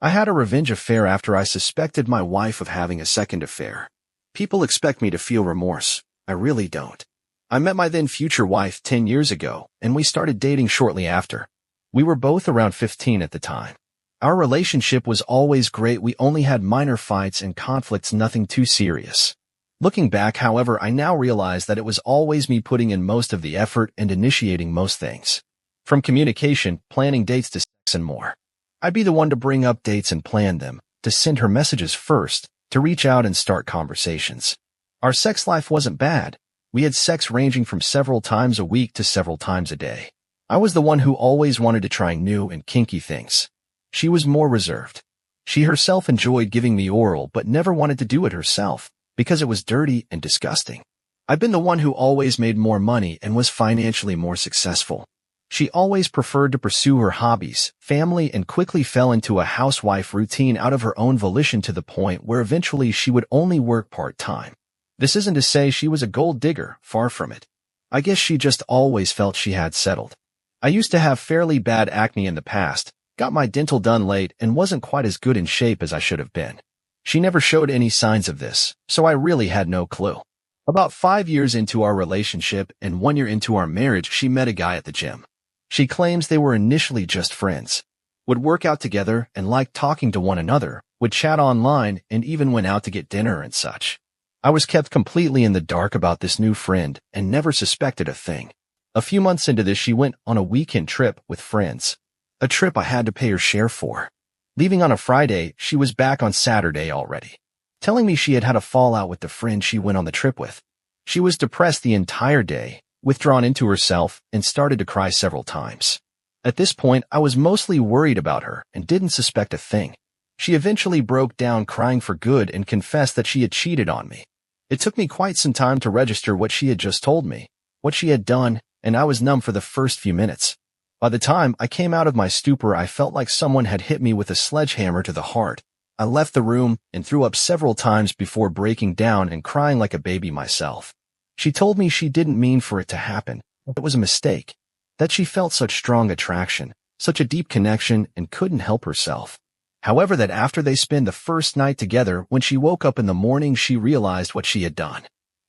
I had a revenge affair after I suspected my wife of having a second affair. People expect me to feel remorse. I really don't. I met my then future wife 10 years ago, and we started dating shortly after. We were both around 15 at the time. Our relationship was always great. We only had minor fights and conflicts, nothing too serious. Looking back, however, I now realize that it was always me putting in most of the effort and initiating most things. From communication, planning dates to sex and more. I'd be the one to bring up dates and plan them, to send her messages first, to reach out and start conversations. Our sex life wasn't bad. We had sex ranging from several times a week to several times a day. I was the one who always wanted to try new and kinky things. She was more reserved. She herself enjoyed giving me oral but never wanted to do it herself, because it was dirty and disgusting. I've been the one who always made more money and was financially more successful. She always preferred to pursue her hobbies, family, and quickly fell into a housewife routine out of her own volition to the point where eventually she would only work part-time. This isn't to say she was a gold digger, far from it. I guess she just always felt she had settled. I used to have fairly bad acne in the past, got my dental done late, and wasn't quite as good in shape as I should have been. She never showed any signs of this, so I really had no clue. About 5 years into our relationship and 1 year into our marriage, she met a guy at the gym. She claims they were initially just friends, would work out together and liked talking to one another, would chat online, and even went out to get dinner and such. I was kept completely in the dark about this new friend and never suspected a thing. A few months into this, she went on a weekend trip with friends. A trip I had to pay her share for. Leaving on a Friday, she was back on Saturday already, telling me she had had a fallout with the friend she went on the trip with. She was depressed the entire day, withdrawn into herself, and started to cry several times. At this point, I was mostly worried about her and didn't suspect a thing. She eventually broke down crying for good and confessed that she had cheated on me. It took me quite some time to register what she had just told me, what she had done, and I was numb for the first few minutes. By the time I came out of my stupor, I felt like someone had hit me with a sledgehammer to the heart. I left the room and threw up several times before breaking down and crying like a baby myself. She told me she didn't mean for it to happen, it was a mistake, that she felt such strong attraction, such a deep connection, and couldn't help herself. However, that after they spent the first night together, when she woke up in the morning, she realized what she had done.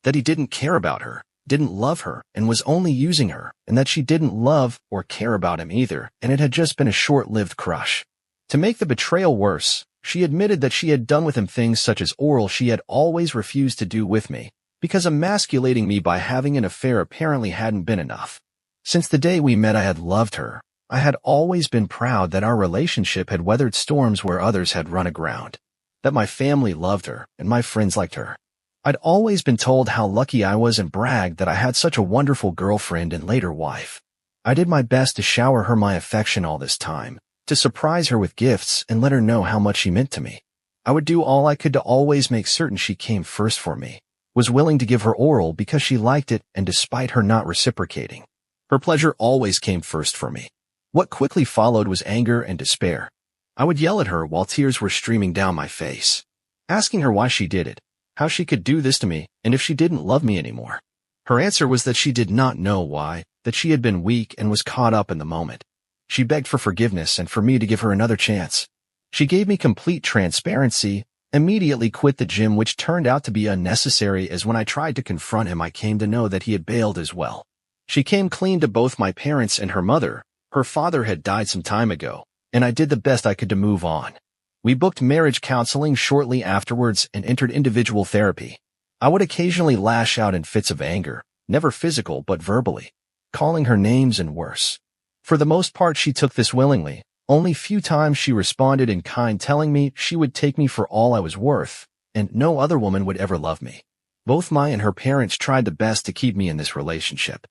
That he didn't care about her, didn't love her, and was only using her, and that she didn't love or care about him either, and it had just been a short-lived crush. To make the betrayal worse, she admitted that she had done with him things such as oral she had always refused to do with me, because emasculating me by having an affair apparently hadn't been enough. Since the day we met, I had loved her. I had always been proud that our relationship had weathered storms where others had run aground, that my family loved her and my friends liked her. I'd always been told how lucky I was and bragged that I had such a wonderful girlfriend and later wife. I did my best to shower her my affection all this time, to surprise her with gifts and let her know how much she meant to me. I would do all I could to always make certain she came first for me, was willing to give her oral because she liked it, and despite her not reciprocating, her pleasure always came first for me. What quickly followed was anger and despair. I would yell at her while tears were streaming down my face, asking her why she did it, how she could do this to me, and if she didn't love me anymore. Her answer was that she did not know why, that she had been weak and was caught up in the moment. She begged for forgiveness and for me to give her another chance. She gave me complete transparency, immediately quit the gym, which turned out to be unnecessary, as when I tried to confront him I came to know that he had bailed as well. She came clean to both my parents and her mother. Her father had died some time ago, and I did the best I could to move on. We booked marriage counseling shortly afterwards and entered individual therapy. I would occasionally lash out in fits of anger, never physical but verbally, calling her names and worse. For the most part, she took this willingly. Only few times she responded in kind, telling me she would take me for all I was worth, and no other woman would ever love me. Both my and her parents tried the best to keep me in this relationship.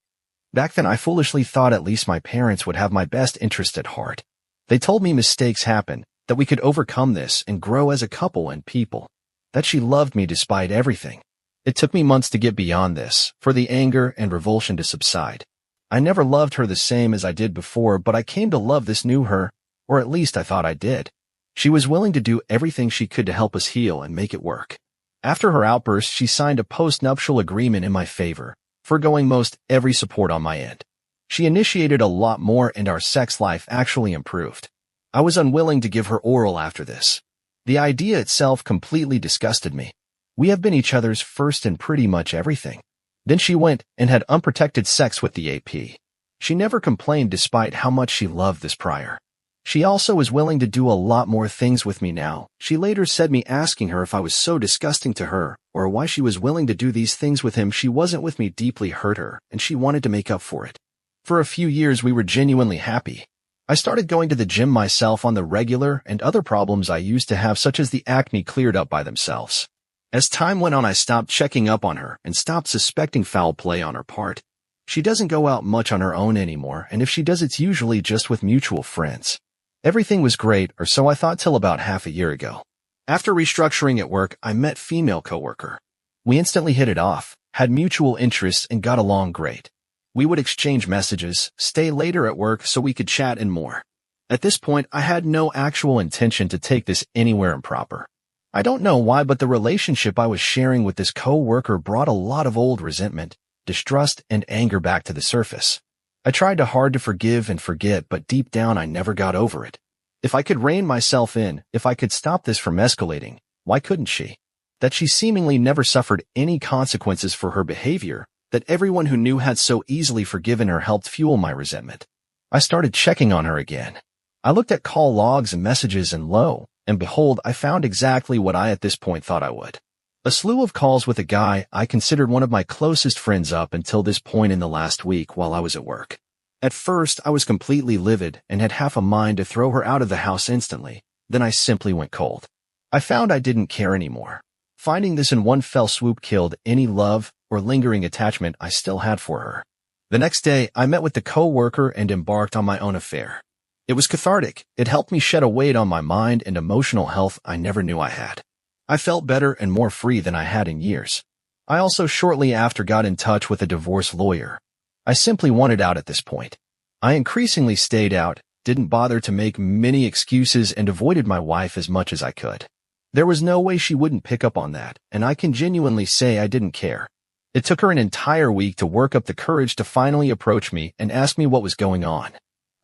Back then, I foolishly thought at least my parents would have my best interest at heart. They told me mistakes happen, that we could overcome this and grow as a couple and people, that she loved me despite everything. It took me months to get beyond this, for the anger and revulsion to subside. I never loved her the same as I did before, but I came to love this new her, or at least I thought I did. She was willing to do everything she could to help us heal and make it work. After her outburst, she signed a post-nuptial agreement in my favor, foregoing most every support on my end. She initiated a lot more, and our sex life actually improved. I was unwilling to give her oral after this. The idea itself completely disgusted me. We have been each other's first in pretty much everything. Then she went and had unprotected sex with the AP. She never complained despite how much she loved this prior. She also is willing to do a lot more things with me now. She later said me asking her if I was so disgusting to her, or why she was willing to do these things with him she wasn't with me deeply hurt her, and she wanted to make up for it. For a few years we were genuinely happy. I started going to the gym myself on the regular, and other problems I used to have such as the acne cleared up by themselves. As time went on I stopped checking up on her and stopped suspecting foul play on her part. She doesn't go out much on her own anymore, and if she does it's usually just with mutual friends. Everything was great, or so I thought till about half a year ago. After restructuring at work, I met female coworker. We instantly hit it off, had mutual interests, and got along great. We would exchange messages, stay later at work so we could chat and more. At this point, I had no actual intention to take this anywhere improper. I don't know why, but the relationship I was sharing with this coworker brought a lot of old resentment, distrust, and anger back to the surface. I tried hard to forgive and forget, but deep down I never got over it. If I could rein myself in, if I could stop this from escalating, why couldn't she? That she seemingly never suffered any consequences for her behavior, that everyone who knew had so easily forgiven her helped fuel my resentment. I started checking on her again. I looked at call logs and messages, and lo and behold, I found exactly what I at this point thought I would. A slew of calls with a guy I considered one of my closest friends up until this point in the last week while I was at work. At first, I was completely livid and had half a mind to throw her out of the house instantly. Then I simply went cold. I found I didn't care anymore. Finding this in one fell swoop killed any love or lingering attachment I still had for her. The next day, I met with the coworker and embarked on my own affair. It was cathartic. It helped me shed a weight on my mind and emotional health I never knew I had. I felt better and more free than I had in years. I also shortly after got in touch with a divorce lawyer. I simply wanted out at this point. I increasingly stayed out, didn't bother to make many excuses, and avoided my wife as much as I could. There was no way she wouldn't pick up on that, and I can genuinely say I didn't care. It took her an entire week to work up the courage to finally approach me and ask me what was going on.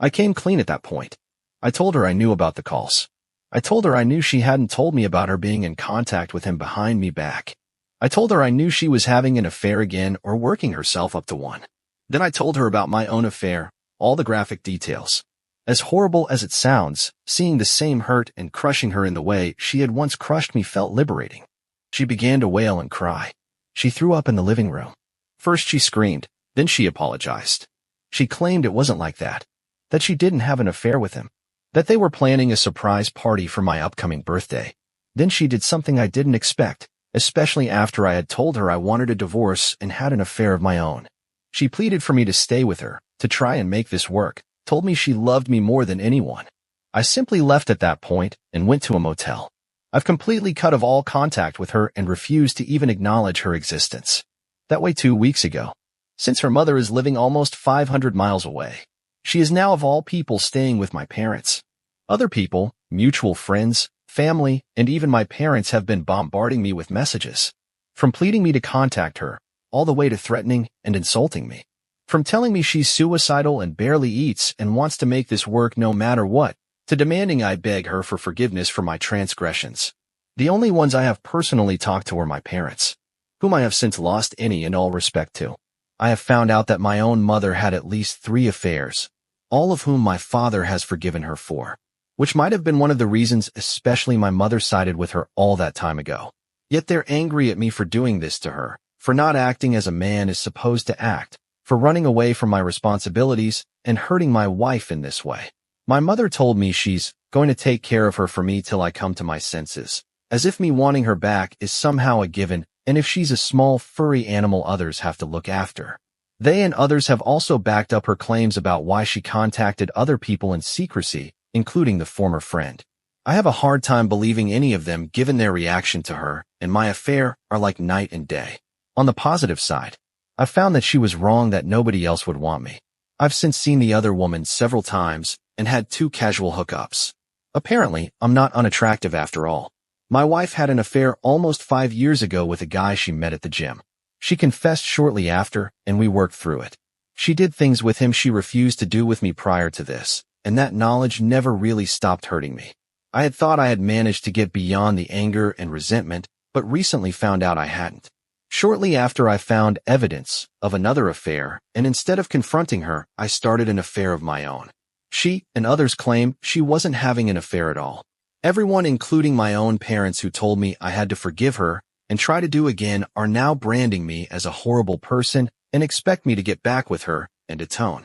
I came clean at that point. I told her I knew about the calls. I told her I knew she hadn't told me about her being in contact with him behind me back. I told her I knew she was having an affair again or working herself up to one. Then I told her about my own affair, all the graphic details. As horrible as it sounds, seeing the same hurt and crushing her in the way she had once crushed me felt liberating. She began to wail and cry. She threw up in the living room. First she screamed, then she apologized. She claimed it wasn't like that she didn't have an affair with him, that they were planning a surprise party for my upcoming birthday. Then she did something I didn't expect, especially after I had told her I wanted a divorce and had an affair of my own. She pleaded for me to stay with her, to try and make this work, told me she loved me more than anyone. I simply left at that point and went to a motel. I've completely cut off all contact with her and refused to even acknowledge her existence. That way 2 weeks ago. Since her mother is living almost 500 miles away. She is now of all people staying with my parents. Other people, mutual friends, family, and even my parents have been bombarding me with messages. From pleading me to contact her, all the way to threatening and insulting me. From telling me she's suicidal and barely eats and wants to make this work no matter what, to demanding I beg her for forgiveness for my transgressions. The only ones I have personally talked to are my parents, whom I have since lost any and all respect to. I have found out that my own mother had at least 3 affairs, all of whom my father has forgiven her for, which might have been one of the reasons especially my mother sided with her all that time ago. Yet they're angry at me for doing this to her, for not acting as a man is supposed to act, for running away from my responsibilities and hurting my wife in this way. My mother told me she's going to take care of her for me till I come to my senses, as if me wanting her back is somehow a given, and if she's a small furry animal others have to look after. They and others have also backed up her claims about why she contacted other people in secrecy, including the former friend. I have a hard time believing any of them given their reaction to her and my affair are like night and day. On the positive side, I found that she was wrong that nobody else would want me. I've since seen the other woman several times and had 2 casual hookups. Apparently, I'm not unattractive after all. My wife had an affair almost 5 years ago with a guy she met at the gym. She confessed shortly after, and we worked through it. She did things with him she refused to do with me prior to this, and that knowledge never really stopped hurting me. I had thought I had managed to get beyond the anger and resentment, but recently found out I hadn't. Shortly after I found evidence of another affair, and instead of confronting her, I started an affair of my own. She and others claim she wasn't having an affair at all. Everyone, including my own parents who told me I had to forgive her and try to do again, are now branding me as a horrible person and expect me to get back with her and atone.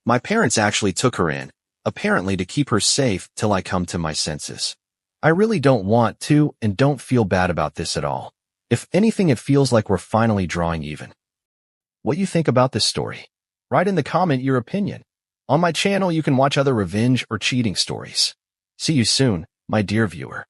My parents actually took her in, apparently to keep her safe till I come to my senses. I really don't want to and don't feel bad about this at all. If anything, it feels like we're finally drawing even. What you think about this story? Write in the comment your opinion. On my channel, you can watch other revenge or cheating stories. See you soon, my dear viewer.